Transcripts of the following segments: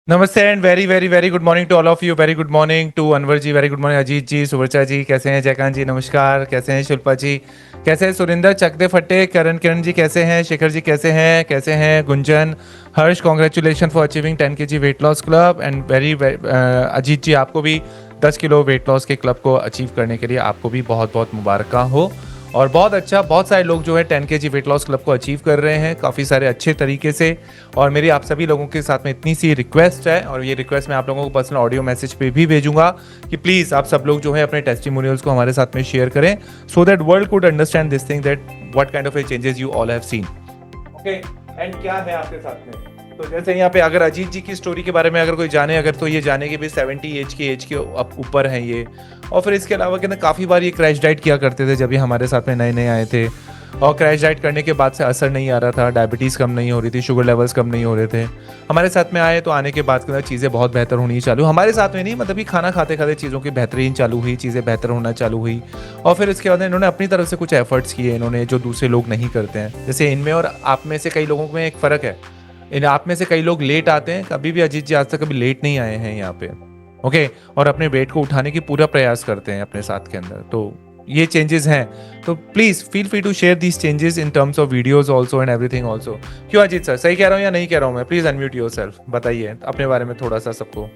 नमस्ते and very very very good morning to all of you. Very good morning to Anwar ji, very good morning Ajit ji, Suvarcha ji, कैसे हैं? जयकांत जी नमस्कार, कैसे हैं? शिल्पा जी कैसे हैं? सुरिंदर चकदे फट्टे, करण किरण जी कैसे हैं? शेखर जी कैसे हैं? कैसे हैं? Gunjan, Harsh, congratulation for achieving 10 kg weight loss club and very Ajit ji आपको भी 10 किलो वेट लॉस के क्लब को अचीव करने के लिए आपको भी बहुत बहुत मुबारक हो। और बहुत अच्छा, बहुत सारे लोग जो है 10 kg वेट लॉस क्लब को अचीव कर रहे हैं काफ़ी सारे अच्छे तरीके से। और मेरी आप सभी लोगों के साथ में इतनी सी रिक्वेस्ट है, और ये रिक्वेस्ट मैं आप लोगों को पर्सनल ऑडियो मैसेज पे भी भेजूंगा कि प्लीज़ आप सब लोग जो है अपने टेस्टिमोनियल्स को हमारे साथ में शेयर करें, so that world could understand this thing, that what kind of changes you all have seen. Okay, and क्या है आपके साथ में, तो जैसे यहाँ पे अगर अजीत जी की स्टोरी के बारे में अगर कोई जाने, अगर तो ये जाने कि भी 70 एज के ऊपर हैं ये। और फिर इसके अलावा कहते काफ़ी बार ये क्रैश डाइट किया करते थे जब ये हमारे साथ में नए नए आए थे, और क्रैश डाइट करने के बाद से असर नहीं आ रहा था, डायबिटीज़ कम नहीं हो रही थी, शुगर लेवल्स कम नहीं हो रहे थे। हमारे साथ में आए तो आने के बाद के अंदर चीज़ें बहुत बेहतर होनी चालू, हमारे साथ में नहीं मतलब कि खाना खाते खाते चीज़ों की बेहतरीन चालू हुई, चीज़ें बेहतर होना चालू हुई। और फिर इसके बाद इन्होंने अपनी तरफ से कुछ एफर्ट्स किए इन्होंने, जो दूसरे लोग नहीं करते हैं। जैसे इनमें और आप में से कई लोगों में एक फ़र्क है, इन आप में से कई लोग लेट आते हैं, कभी भी अजीत जी आज तक कभी लेट नहीं आए हैं यहाँ पे। ओके, और अपने वेट को उठाने की पूरा प्रयास करते हैं अपने साथ के अंदर, तो ये चेंजेस हैं। तो please feel free to share these changes in terms of videos also and everything also. क्यों अजीत सर, सही कह रहा हूँ या नहीं कह रहा हूँ मैं? प्लीज अनम्यूट योरसेल्फ, बताइए अपने बारे में थोड़ा सा सबको।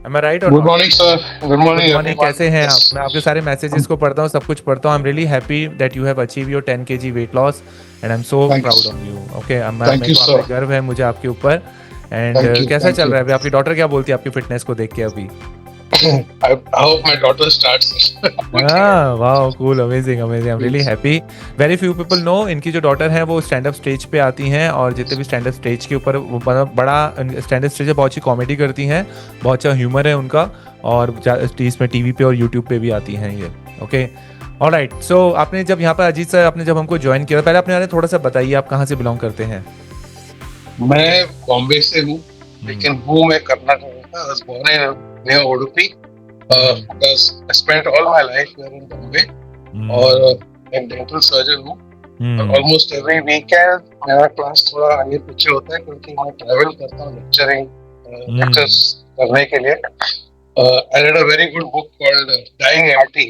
एम आई राइट और good not? Morning sir. Good good morning morning, everyone. कैसे हैं यस। आप? मैं आपके सारे मैसेजेस को पढ़ता हूँ, सब कुछ पढ़ता हूँ। आई am really happy that you have achieve your 10 kg weight loss and I am so proud thanks. Of you. Okay, thank मेरे यू को आप पे सर। गर्व है, मुझे आपके ऊपर। And thank you. कैसा थैंक चल यू। रहा है अभी? आपकी डॉटर क्या बोलती है आपकी फिटनेस को देख के अभी? I hope my daughter starts working out. हाँ, wow, cool, amazing amazing, I am really Yes. Happy. Very few people know इनकी जो डॉटर है वो स्टैंड अप स्टेज पे आती हैं, और जितने भी स्टैंड अप स्टेज के ऊपर वो बड़ा स्टैंड अप स्टेज है, बहुत अच्छी कॉमेडी करती हैं, बहुत अच्छा ह्यूमर है उनका, और इसमें टीवी पे और यूट्यूब पे भी आती हैं ये। Okay, alright. सो आपने जब यहाँ पर अजीत सर आपने जब हमको ज्वाइन किया, पहले अपने बारे में थोड़ा सा बताइए, आप कहाँ से बिलोंग करते हैं? मैं बॉम्बे से हूँ, लेकिन हूँ मैं कर्नाटक का। I was born in near Udupi. Because I spent all my life here in Bombay. और एक डेंटल सर्जन हूँ। और ऑलमोस्ट एवरी वीकेंड मेरा क्लास थोड़ा आगे पीछे होता है, क्योंकि मैं ट्रैवल करता हूँ लेक्चर्स करने के लिए। I read a very good book called Dying Empty.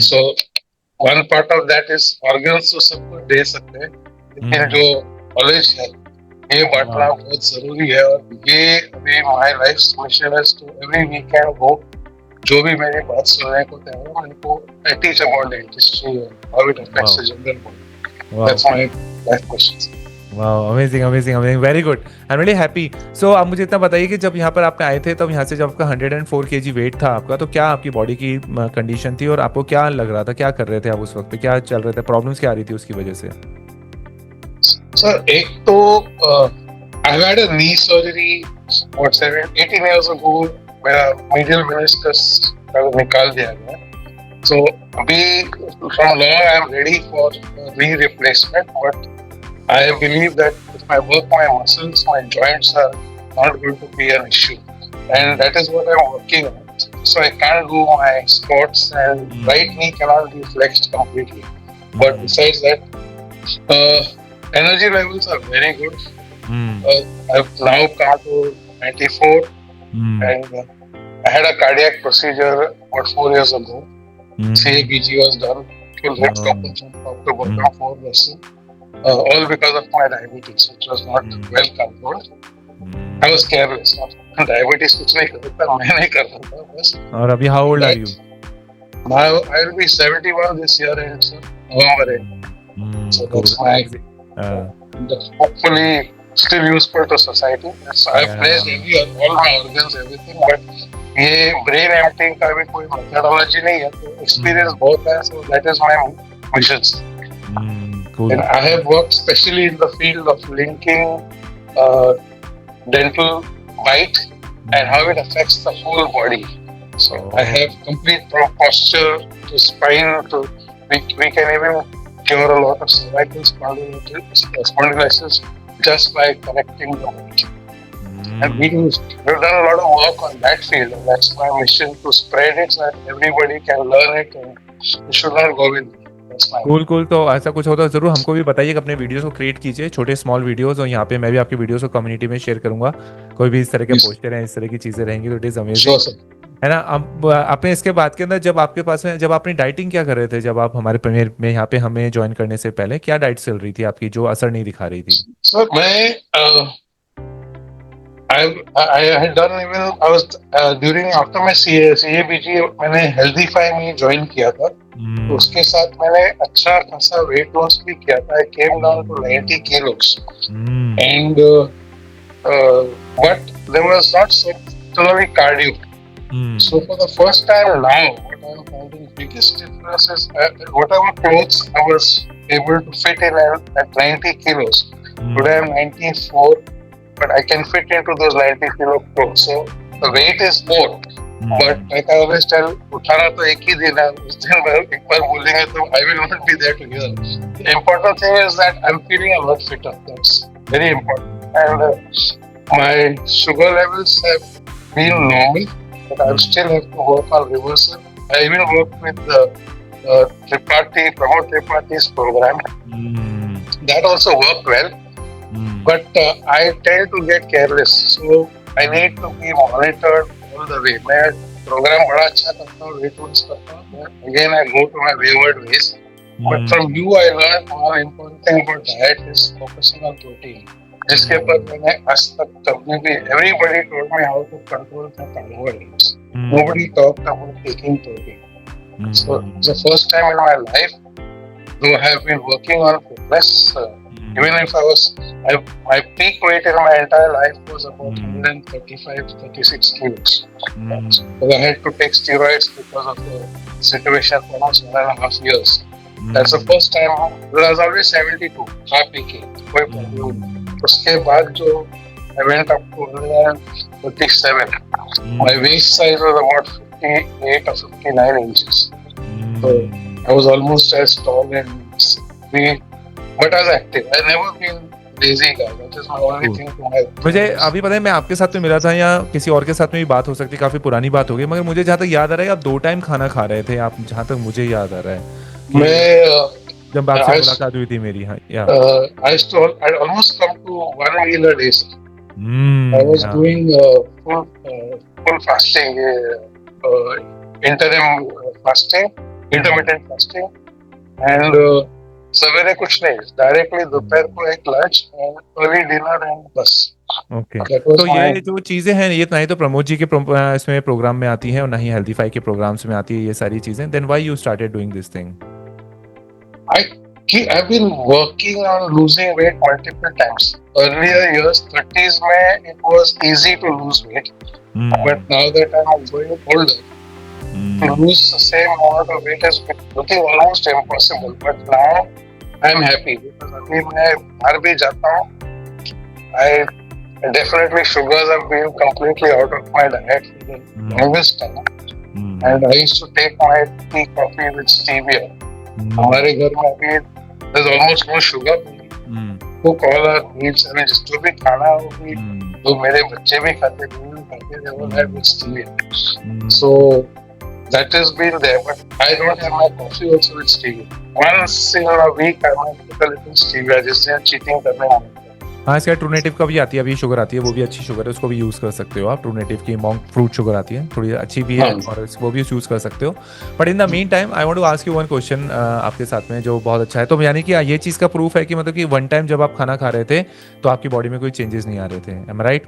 So one part of that is organs तो सबको दे सकते हैं, लेकिन जो नॉलेज है ये बांटना बहुत जरूरी है। और ये अभी माय लाइफ मिशन है टू एवरी वीकेंड गो, जो भी मेरी बात सुनने को तैयार है उनको आई टीच अबाउट डेंटिस्ट्री और how it affects the general body. That's my life question. वाह, amazing amazing amazing, very good, I am really happy. So आप मुझे इतना बताइए कि जब यहाँ पर आप आए थे, तब यहाँ से जब आपका 104 kg वेट था आपका, तो क्या आपकी बॉडी की कंडीशन थी, और आपको क्या लग रहा था, क्या कर रहे थे आप उस वक्त पे, क्या चल रहे थे, प्रॉब्लम्स क्या आ रही थी उसकी वजह से? सर एक तो I had a knee surgery what 18 years ago. मेरा मीडियल मेनिस्कस निकाल दिया गया। So अभी from now I am ready for knee replacement, but I believe that if I work my muscles, my joints are not going to be an issue, and that is what I am working on. So I can't do my squats, and right knee cannot be flexed completely. But besides that, energy levels are very good. I've now come to 94, and I had a cardiac procedure about 4 years ago. CABG was done, full hip top to bottom 4 vessel, all because of my diabetes, which was not well controlled. I was careless. Diabetes कुछ नहीं करता, मैं नहीं करता था बस। और अभी how old are you? Now I will be 71 this year end, sir. November end. So that's my hopefully still useful to society. So I've placed all my organs, everything, but ये ब्रेन एम्प्टिंग का भी कोई methodology नहीं है, तो experience बहुत है। So that is my mission. And I have worked specially in the field of linking dental bite and how it affects the whole body. So I have complete from posture to spine to we can even cure a lot of cervical spondylosis just by correcting the bite. And we've done a lot of work on that field, and that's my mission, to spread it so that everybody can learn it, and you should not go with That's my cool cool. तो ऐसा कुछ हो तो जरूर हमको भी बताइए, अपने वीडियोस को क्रिएट कीजिए, छोटे स्मॉल वीडियोस, और यहाँ पे मैं भी आपके वीडियोस को कम्युनिटी में शेयर करूंगा। कोई भी इस तरह के yes, पोस्टर हैं, इस तरह की चीजें रहेंगी तो it is amazing, sure sir. है ना। अब आपने इसके बाद के अंदर जब आपके पास में, जब आपने डाइटिंग क्या कर रहे थे, जब आप हमारे प्रीमियर में यहाँ पे हमें ज्वाइन करने से पहले क्या डाइट चल रही थी आपकी जो असर नहीं दिखा रही थी? Sir, I had done even I was during after my CABG मैंने Healthify में ज्वाइन किया था, तो उसके साथ मैंने अच्छा खासा वेट लॉस भी किया था. I came down to 90 kilos and but there was not totally cardio. So for the first time now, what I'm finding biggest difference is whatever clothes I was able to fit in at 90 kilos. Today I'm 94, but I can fit into those 90 kilo clothes. So the weight is more. But like I always tell, उठाना तो एक ही दिन है, उस दिन मैं एक बार बोलेंगे तो I will not be there to hear. The important thing is that I'm feeling a lot fitter. That's very important. And my sugar levels have been normal, but I still have to work on reversal. I even work with the Pramod Tripaঠি's program. That also worked well. But I tend to get careless, so I need to be monitored all the way. मैं program बड़ा अच्छा करता हूँ, weight loss करता हूँ. Again, I go to my wayward ways. But from you, I learned one important thing about diet is focusing on protein. जिसके पर मैंने आज तक कभी भी everybody told me how to control the carbohydrates. Nobody talked about taking protein. So the first time in my life, though I have been working on fitness. Even if my peak weight in my entire life was about 135-36 kilos. So I had to take steroids because of the situation for almost 1.5 years. That's the first time. I was always 72, half peaking. कोई problem नहीं. उसके बाद जो I went up to 137. My waist size was about 58 or 59 inches. So I was almost as tall and skinny. But as active, I never been lazy guy. That is my only thing to my. मुझे अभी पता है, मैं आपके साथ में मिला था या किसी और के साथ में भी बात हो सकती है, काफी पुरानी बात हो गई, मगर मुझे जहाँ तक याद आ रहा है आप 2 टाइम खाना खा रहे थे, आप जहाँ तक मुझे याद आ रहा है मैं जब आपसे मुलाकात हुई थी मेरी। हाँ, या I almost come to 1 meal a day. I was doing full fasting, interim fasting, intermittent fasting, and सवेरे कुछ नहीं, डायरेक्टली दोपहर को एक लंच और अर्ली डिनर एंड बस. ओके, तो ये जो चीजें हैं ये ना ही तो प्रमोद जी के इसमें प्रोग्राम में आती हैं और ना ही हेल्दीफाई के प्रोग्राम्स में आती है ये सारी चीजें. Then why you started doing this thing? I've been working on losing weight multiple times. Earlier years, 30s में it was easy to lose weight, but now that I'm going older, to lose the same amount of weight is looking almost impossible. But now I'm happy because अभी मैं बाहर भी जाता हूँ. I definitely sugars have been completely out of my diet for the longest time, and I used to take my tea coffee with stevia. हमारे घर में अभी there's almost no sugar. Cook all our meals, I mean जो भी खाना हो भी, जो मेरे बच्चे भी खाते हैं, they all have with stevia. So that has been there, but I don't have my coffee also with stevia. Once in a week I might put a little stevia, जिससे चीटिंग करने में. हाँ, इसका ट्रूनेटिव का भी आती है, अभी शुगर आती है, वो भी अच्छी शुगर है, उसको भी यूज़ कर सकते हो आप. ट्रूनेटिव की मॉन्क फ्रूट शुगर आती है, थोड़ी अच्छी भी है और वो भी यूज़ कर सकते हो. But in the meantime I want to ask you one question आपके साथ में जो बहुत अच्छा है. तो यानी कि ये चीज़ का प्रूफ है कि मतलब कि वन टाइम जब आप खाना खा रहे थे तो आपकी बॉडी में कोई चेंजेस नहीं आ रहे थे. एम आई राइट?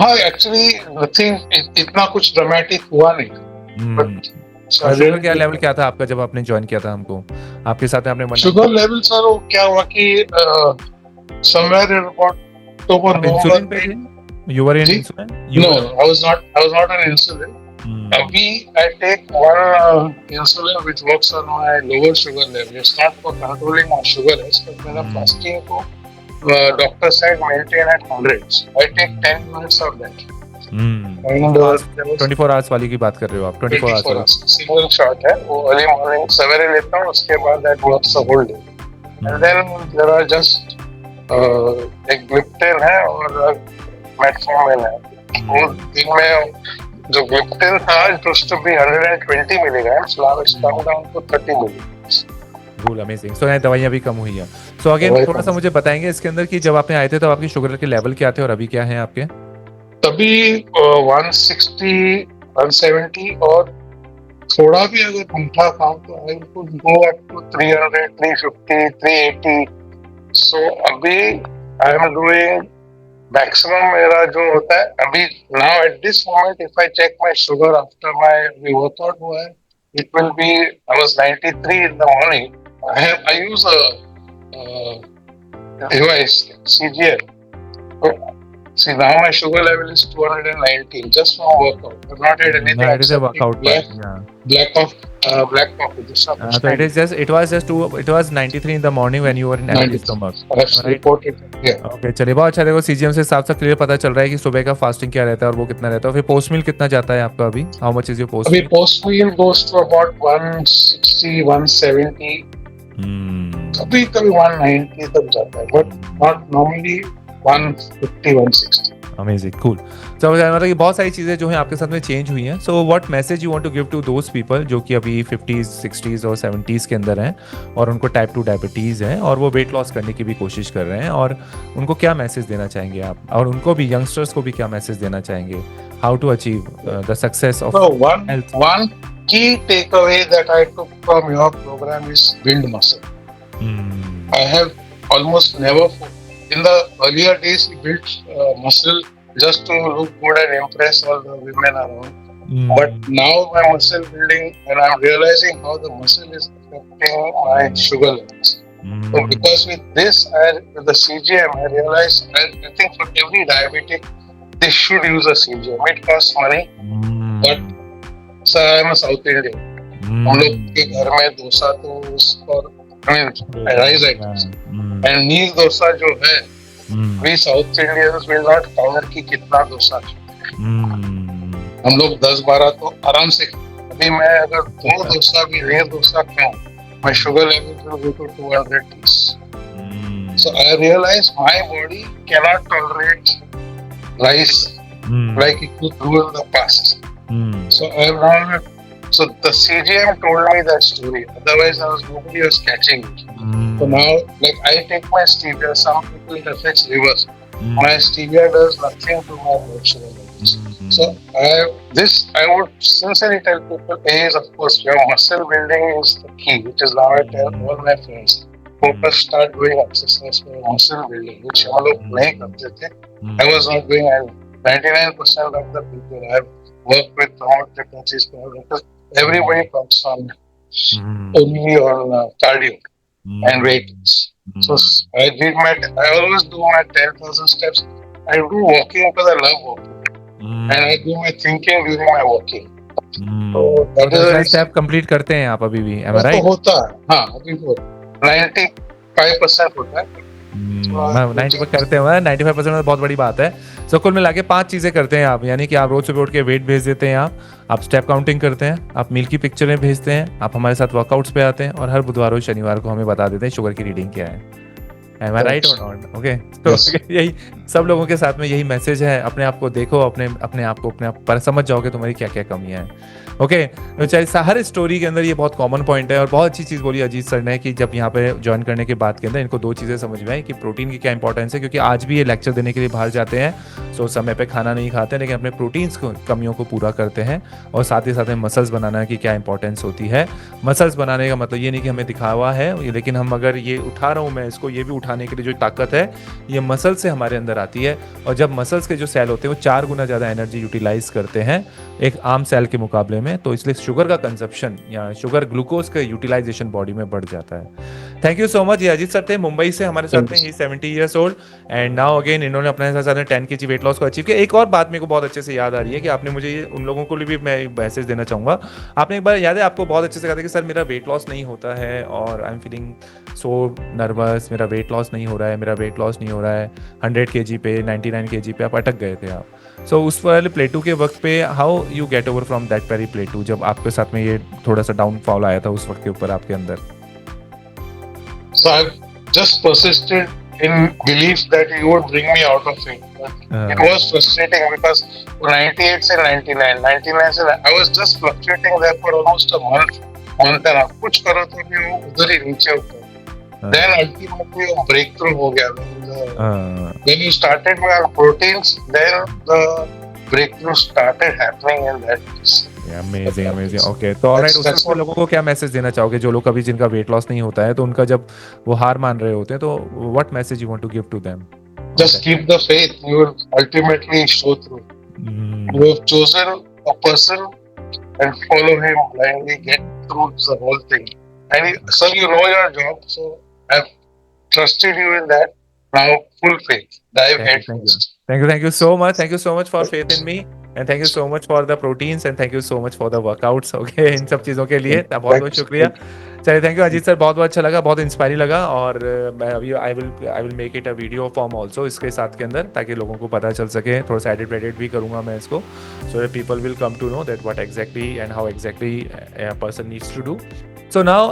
हाँ, एक्चुअली नथिंग इतना कुछ ड्रामेटिक हुआ नहीं. शुगर क्या लेवल क्या था आपका जब आपने ज्वाइन किया था हमको? आपके साथ में आपने शुगर लेवल सर वो क्या हुआ कि somewhere in about October, November. You were in insulin? No, I was not on insulin. Abhi I take one insulin which works on my lower sugar level. It's not for controlling my sugar levels, but मेरा fasting को doctor said maintain at 100. I take 10 minutes of that. And 24 hours वाली की बात कर रहे हो आप? 24 hours single shot है वो, early morning सवेरे लेता हूँ, उसके बाद that works the whole day. And then there are just एक ग्लिप्टिन है और मेटफॉर्मिन है. वो दिन में जो ग्लिप्टिन था it used to be 120 milligrams, now it's come down to 30 milligrams. Cool, amazing. So दवाइयाँ भी कम हुई हैं। सो अगेन दवाई थोड़ा सा कम। मुझे बताएंगे इसके अंदर कि जब आपने आए थे तब आपकी शुगर के लेवल क्या थे और अभी क्या है आपके? तभी 160, 170, और थोड़ा भी अगर मीठा खाऊं तो I could go up to 300, 350, 380। So अभी आई एम डूइंग मैक्सिमम। मेरा जो होता है अभी, now at this moment, if I check my sugar after my workout हुआ है, it will be, I was 93 in the morning. I use a device, CGM. So, see, now my sugar level is 219 just from workout. I've not had anything No, it is a except workout part. Yeah. black coffee. This So it was 93 in the morning when you were in empty stomach. I've Right? reported. Yeah. Okay, चलिए बहुत अच्छा। देखो CGM से साफ साफ clear पता चल रहा है कि सुबह का फास्टिंग क्या रहता है और वो कितना रहता है। फिर पोस्ट मील कितना जाता है आपका अभी? How much is your post अभी मील? post meal goes to about 160, 170. कभी कभी 190 तक जाता है, but not normally 150, 160. Amazing, cool. तो मतलब कि बहुत सारी चीज़ें जो हैं आपके साथ में चेंज हुई हैं। So what message you want to give to those people जो कि अभी 50s 60s और 70s के अंदर हैं और उनको टाइप 2 डायबिटीज़ है और वो वेट लॉस करने की भी कोशिश कर रहे हैं, और उनको क्या मैसेज देना चाहेंगे आप? और उनको भी, यंगस्टर्स को भी क्या मैसेज देना चाहेंगे? How to achieve the success of So health? one key takeaway that I took from your program is build muscle. I have almost never, in the earlier days, built muscle just to look good and impress all the women around. But now my muscle building, and I'm realizing how the muscle is affecting my sugar levels. So because with this, with the CGM, I realized, I think for every diabetic, they should use a CGM. It costs money, but sir, I'm a South Indian. हम लोग के घर में डोसा तो और rice items and neer dosa जो है, we south Indians will not count कि कितना डोसा है। हम लोग 10-12 तो आराम से। अभी मैं अगर 2 डोसा भी नील डोसा खाऊं, my sugar level will go to 200. So I realized my body cannot tolerate rice like it could do in the past. So I have now. So the CGM told me that story. Otherwise, nobody was catching it. So now, like I take my stevia. Some people it affects livers. My stevia does nothing to my blood sugar levels. So I would sincerely tell people: A is, of course, your muscle building is the key, which is now I tell all my friends. Focus, start doing exercise for muscle building, which हम लोग नहीं करते थे. I was not doing. 99% of the people I have worked with promote technologies because everybody comes on only on cardio and weight loss. So I always do my 10,000 steps. I do walking because I love walking, and I do my thinking during my walking. So that is step complete करते हैं आप अभी भी, am I तो right? होता है, हाँ अभी तो 95% होता है। 95 करते हैं, 95% में बहुत बड़ी बात है। सो कुल मिला के 5 चीज़ें करते हैं आप, यानी कि आप रोज सुबह उठ के वेट भेज देते हैं, आप स्टेप काउंटिंग करते हैं, आप मील की पिक्चरें भेजते हैं, आप हमारे साथ वर्कआउट्स पे आते हैं और हर बुधवार और शनिवार को हमें बता देते हैं शुगर की रीडिंग क्या है। Am I right or not? Okay. तो यही सब लोगों के साथ में यही मैसेज है। अपने आप को देखो, अपने आप को अपने आप पर समझ जाओगे तुम्हारी क्या क्या कमियां हैं। ओके, तो चाहे हर स्टोरी के अंदर ये बहुत कॉमन पॉइंट है और बहुत अच्छी चीज़ बोली अजीत सर ने कि जब यहाँ पे ज्वाइन करने के बाद के अंदर इनको 2 चीज़ें समझ में आई कि प्रोटीन की क्या इंपॉर्टेंस है, क्योंकि आज भी ये लेक्चर देने के लिए बाहर जाते हैं, सो समय पे खाना नहीं खाते लेकिन अपने प्रोटीन्स को कमियों को पूरा करते हैं, और साथ ही साथ में मसल्स बनाना की क्या इंपॉर्टेंस होती है। मसल्स बनाने का मतलब ये नहीं कि हमें दिखावा है, लेकिन हम अगर ये उठा रहा हूँ मैं इसको, ये भी उठाने के लिए जो ताकत है ये मसल से हमारे अंदर आती है, और जब मसल्स के जो सेल होते हैं वो 4 गुना ज़्यादा एनर्जी यूटिलाइज करते हैं एक आम सेल के मुकाबले में, तो इसलिए शुगर का कंजप्शन या शुगर ग्लूकोज का यूटिलाइजेशन बॉडी में बढ़ जाता है। Thank you so much. ये अजीत सर थे मुंबई से हमारे साथ में, ही 70 years old and now again इन्होंने अपने साथ 10 kg वेट लॉस को अचीव किया। एक और बात मेरे को बहुत अच्छे से याद आ रही है कि आपने मुझे ये, उन लोगों को भी मैं एक मैसेज देना चाहूँगा। आपने एक बार याद है आपको बहुत अच्छे से कहा था कि सर मेरा वेट लॉस नहीं होता है और I am feeling so nervous, मेरा वेट लॉस नहीं हो रहा है, मेरा वेट लॉस नहीं हो रहा है। 100 kg पे 99 kg पे आप अटक गए थे आप। सो उस वाले प्लेटू के वक्त पे how you get over from that very प्लेटू, जब आपके साथ में ये थोड़ा सा डाउनफॉल आया था उस वक्त के ऊपर आपके अंदर? So I've just persisted in belief that you would bring me out of it. It was frustrating because 98 से 99 से I was just fluctuating there for almost a month मंथन आप कुछ करो तो भी वो उधर ही नीचे होता है। देन अल्टीमेटली वो ब्रेक थ्रू हो गया। When you started with proteins, then the breakthrough started happening in that case. Amazing amazing okay तो ऑलराइट That's उसमें what- लोगों को क्या मैसेज देना चाहोगे जो लोग कभी जिनका वेट लॉस नहीं होता है तो उनका जब वो हार मान रहे होते हैं तो what message you want to give to them Just keep the faith. You will ultimately show through. You have chosen a person and follow him blindly, get through the whole thing. And sir, you know your job, so I've trusted you in that. Now, full faith. Dive head first. Thank you so much for faith in me and thank you so much for the proteins and thank you so much for the workouts okay इन सब चीज़ों के लिए बहुत बहुत शुक्रिया चलिए thank you Ajit sir बहुत बहुत अच्छा लगा बहुत इंस्पायरिंग लगा और मैं अभी I will make it a video form also इसके साथ के अंदर ताकि लोगों को पता चल सके थोड़ा सा एडिट भी करूँगा मैं इसको so that people will come to know that what exactly and how exactly person needs to do so now